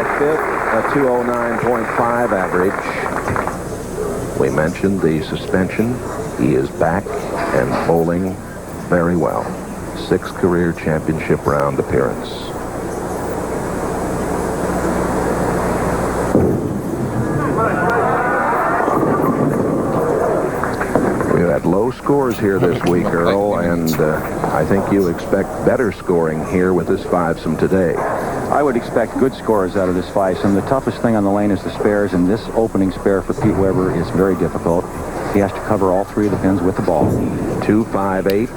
by fifth, a 209.5 average. We mentioned the suspension. He is back and bowling very well. 6th career championship round appearance. We've had low scores here this week, Earl, and I think you expect better scoring here with this fivesome today. I would expect good scores out of this fivesome. The toughest thing on the lane is the spares, and this opening spare for Pete Weber is very difficult. He has to cover all 3 of the pins with the ball. 2-5-8.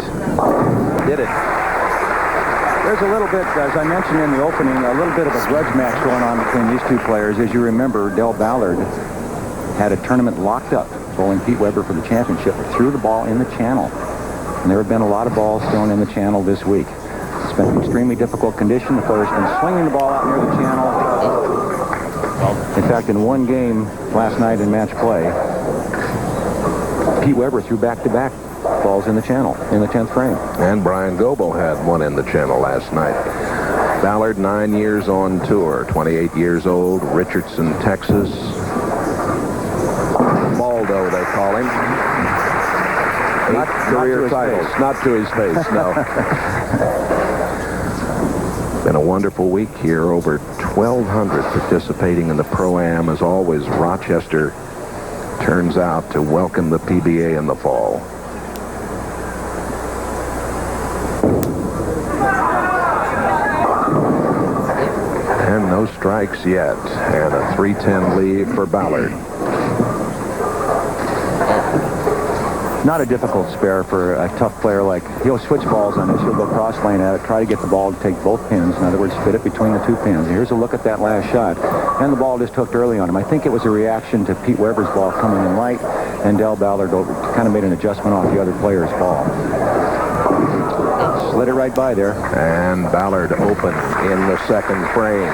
Did it. There's a little bit, as I mentioned in the opening, a little bit of a grudge match going on between these 2 players. As you remember, Del Ballard had a tournament locked up, bowling Pete Weber for the championship, threw the ball in the channel. And there have been a lot of balls thrown in the channel this week. It's been an extremely difficult condition. The player's been swinging the ball out near the channel. In fact, in one game last night in match play, Pete Weber threw back-to-back balls in the channel in the 10th frame. And Brian Goebel had one in the channel last night. Ballard, 9 years on tour, 28 years old, Richardson, Texas. Baldo, they call him. Not career titles. Not to his face, no. Been a wonderful week here. Over 1,200 participating in the Pro-Am. As always, Rochester turns out to welcome the PBA in the fall. And no strikes yet. And a 3-10 lead for Ballard. Not a difficult spare for a tough player like, he'll switch balls on this. He'll go cross lane at it, try to get the ball to take both pins. In other words, fit it between the 2 pins. Here's a look at that last shot. And the ball just hooked early on him. I think it was a reaction to Pete Weber's ball coming in light, and Del Ballard kind of made an adjustment off the other player's ball. Slid it right by there. And Ballard open in the 2nd frame.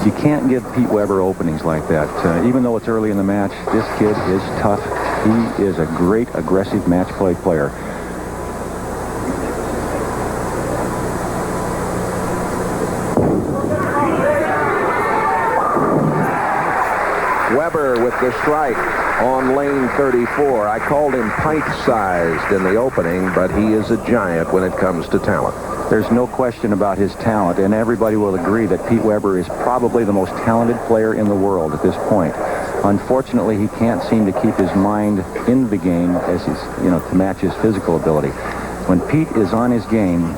You can't give Pete Weber openings like that. Even though it's early in the match, this kid is tough. He is a great aggressive match play player. Weber with the strike on lane 34. I called him pint-sized in the opening, but he is a giant when it comes to talent. There's no question about his talent, and everybody will agree that Pete Weber is probably the most talented player in the world at this point. Unfortunately, he can't seem to keep his mind in the game as he's, to match his physical ability. When Pete is on his game,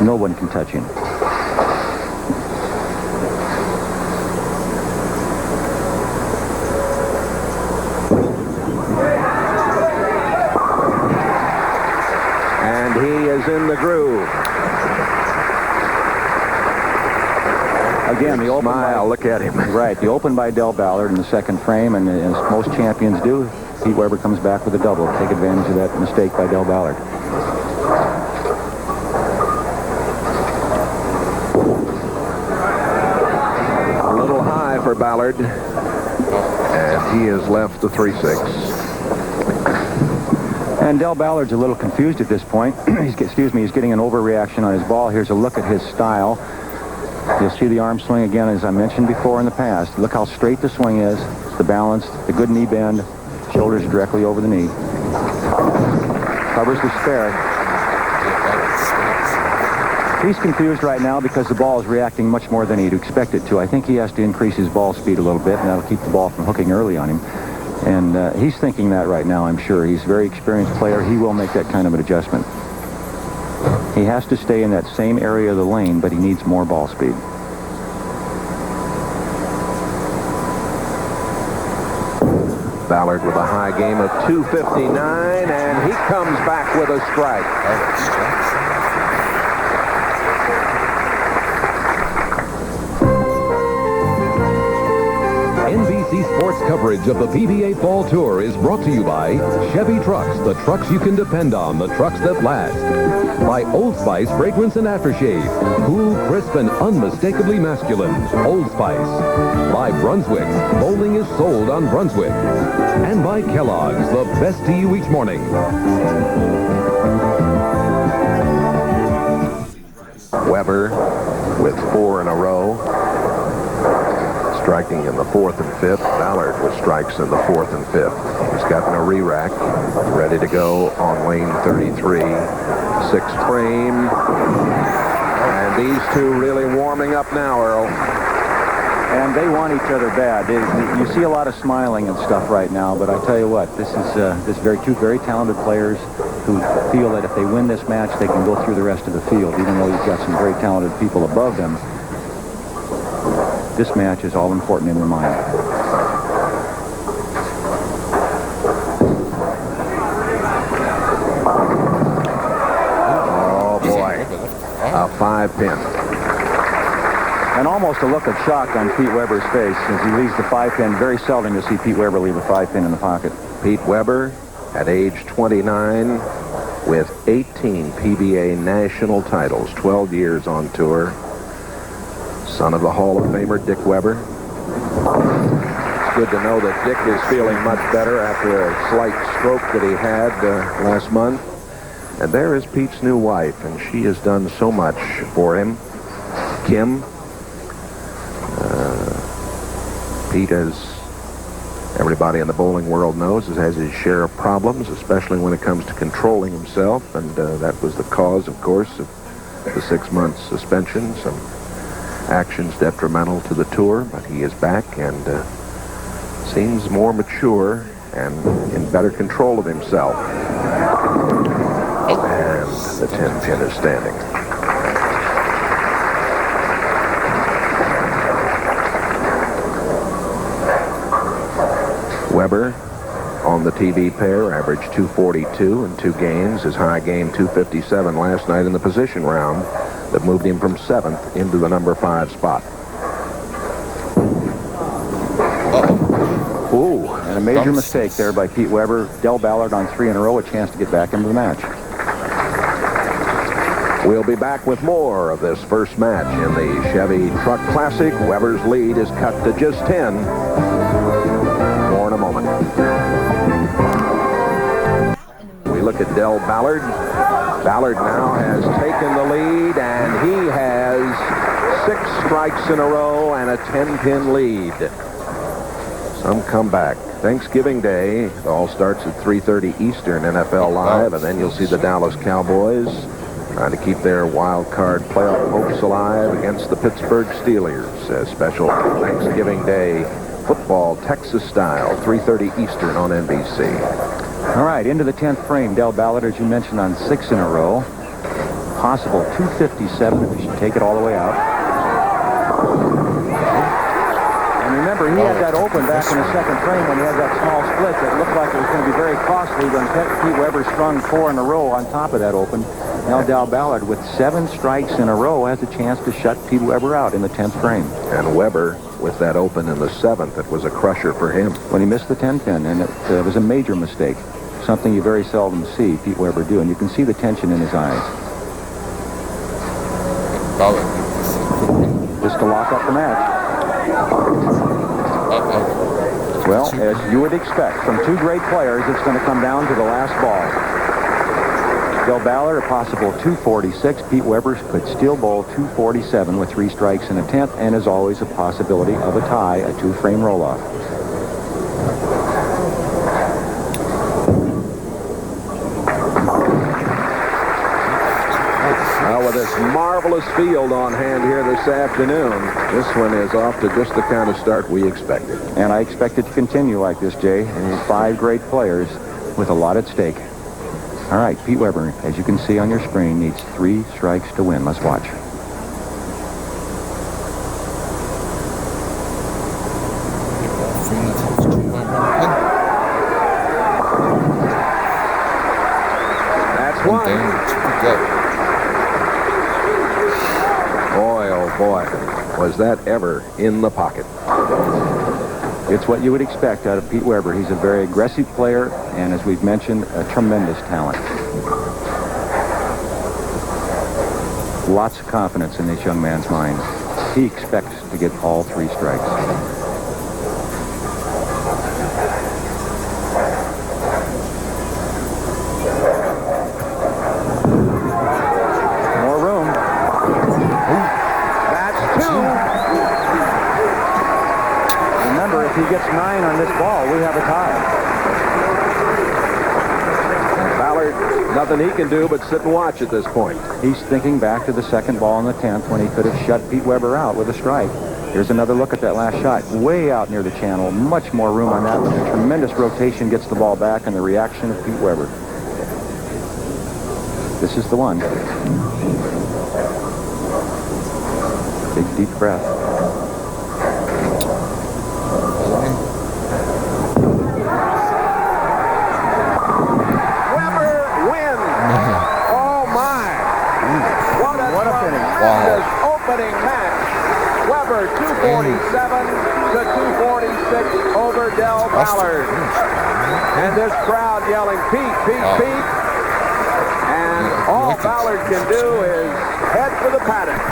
no one can touch him. And he is in the groove. Again, the open smile, look at him. Right, the open by Del Ballard in the 2nd frame, and as most champions do, Pete Weber comes back with a double. Take advantage of that mistake by Del Ballard. A little high for Ballard, and he has left the 3-6. And Del Ballard's a little confused at this point. He's getting an overreaction on his ball. Here's a look at his style. You'll see the arm swing again, as I mentioned before in the past. Look how straight the swing is, the balance, the good knee bend, shoulders directly over the knee. Covers the spare. He's confused right now because the ball is reacting much more than he'd expect it to. I think he has to increase his ball speed a little bit, and that'll keep the ball from hooking early on him. And he's thinking that right now, I'm sure. He's a very experienced player. He will make that kind of an adjustment. He has to stay in that same area of the lane, but he needs more ball speed. Ballard with a high game of 259, and he comes back with a strike. NBC Sports coverage of the PBA Fall Tour is brought to you by Chevy Trucks, the trucks you can depend on, the trucks that last. By Old Spice Fragrance and Aftershave, cool, crisp, and unmistakably masculine. Old Spice. By Brunswick, bowling is sold on Brunswick. And by Kellogg's, the best to you each morning. 4 in a row. Striking in the 4th and 5th. Ballard with strikes in the 4th and 5th. He's gotten a re-rack, ready to go on lane 33. 6th frame. And these two really warming up now, Earl. And they want each other bad. You see a lot of smiling and stuff right now, but I tell you what, this is two very talented players who feel that if they win this match, they can go through the rest of the field, even though you've got some very talented people above them. This match is all important in their mind. Oh, boy. A 5-pin. And almost a look of shock on Pete Weber's face as he leaves the 5-pin. Very seldom you'll see Pete Weber leave a 5-pin in the pocket. Pete Weber, at age 29, with 18 PBA national titles, 12 years on tour. Son of the Hall of Famer, Dick Weber. It's good to know that Dick is feeling much better after a slight stroke that he had last month. And there is Pete's new wife, and she has done so much for him. Kim. Pete, as everybody in the bowling world knows, has his share of problems, especially when it comes to controlling himself, and that was the cause, of course, of the 6-month suspension. Some actions detrimental to the tour, but he is back and seems more mature and in better control of himself. And the 10-pin is standing. Weber on the TV pair averaged 242 in 2 games. His high game 257 last night in the position round that moved him from 7th into the number 5 spot. Ooh, and a major mistake there by Pete Weber. Del Ballard on 3 in a row, a chance to get back into the match. We'll be back with more of this first match in the Chevy Truck Classic. Weber's lead is cut to just 10. More in a moment. We look at Del Ballard. Ballard now has taken the lead, and he has 6 strikes in a row and a 10-pin lead. Some comeback. Thanksgiving Day, it all starts at 3:30 Eastern, NFL Live, and then you'll see the Dallas Cowboys trying to keep their wild card playoff hopes alive against the Pittsburgh Steelers. A special Thanksgiving Day football, Texas style, 3:30 Eastern on NBC. All right, into the 10th frame. Del Ballard, as you mentioned, on 6 in a row. Possible 257 if he should take it all the way out. And remember, he had that open back in the 2nd frame when he had that small split that looked like it was going to be very costly when Pete Weber strung 4 in a row on top of that open. Now Del Ballard, with 7 strikes in a row, has a chance to shut Pete Weber out in the 10th frame. And Weber, with that open in the 7th, it was a crusher for him. When he missed the 10-pin, and it was a major mistake. Something you very seldom see Pete Weber do, and you can see the tension in his eyes. Just to lock up the match. Well, as you would expect, from 2 great players, it's going to come down to the last ball. Del Ballard, a possible 246. Pete Weber could still bowl 247 with 3 strikes in a 10th, and as always, a possibility of a tie, a 2-frame roll-off. Well, with this marvelous field on hand here this afternoon, this one is off to just the kind of start we expected. And I expect it to continue like this, Jay. And 5 great players with a lot at stake. All right, Pete Weber, as you can see on your screen, needs 3 strikes to win. Let's watch. That's one. Boy, oh boy, was that ever in the pocket. It's what you would expect out of Pete Weber. He's a very aggressive player, and as we've mentioned, a tremendous talent. Lots of confidence in this young man's mind. He expects to get all 3 strikes. gets 9 on this ball, we have a tie. Ballard, nothing he can do but sit and watch at this point. He's thinking back to the second ball in the 10th when he could have shut Pete Weber out with a strike. Here's another look at that last shot. Way out near the channel. Much more room on that one. Tremendous rotation, gets the ball back, and the reaction of Pete Weber. This is the one. Big, deep breath. Weber wins. Oh, my. What a tremendous opening match. Weber 247 to 246 over Del Ballard. And this crowd yelling, Pete, Pete, Pete. And all Ballard can do is head for the paddock.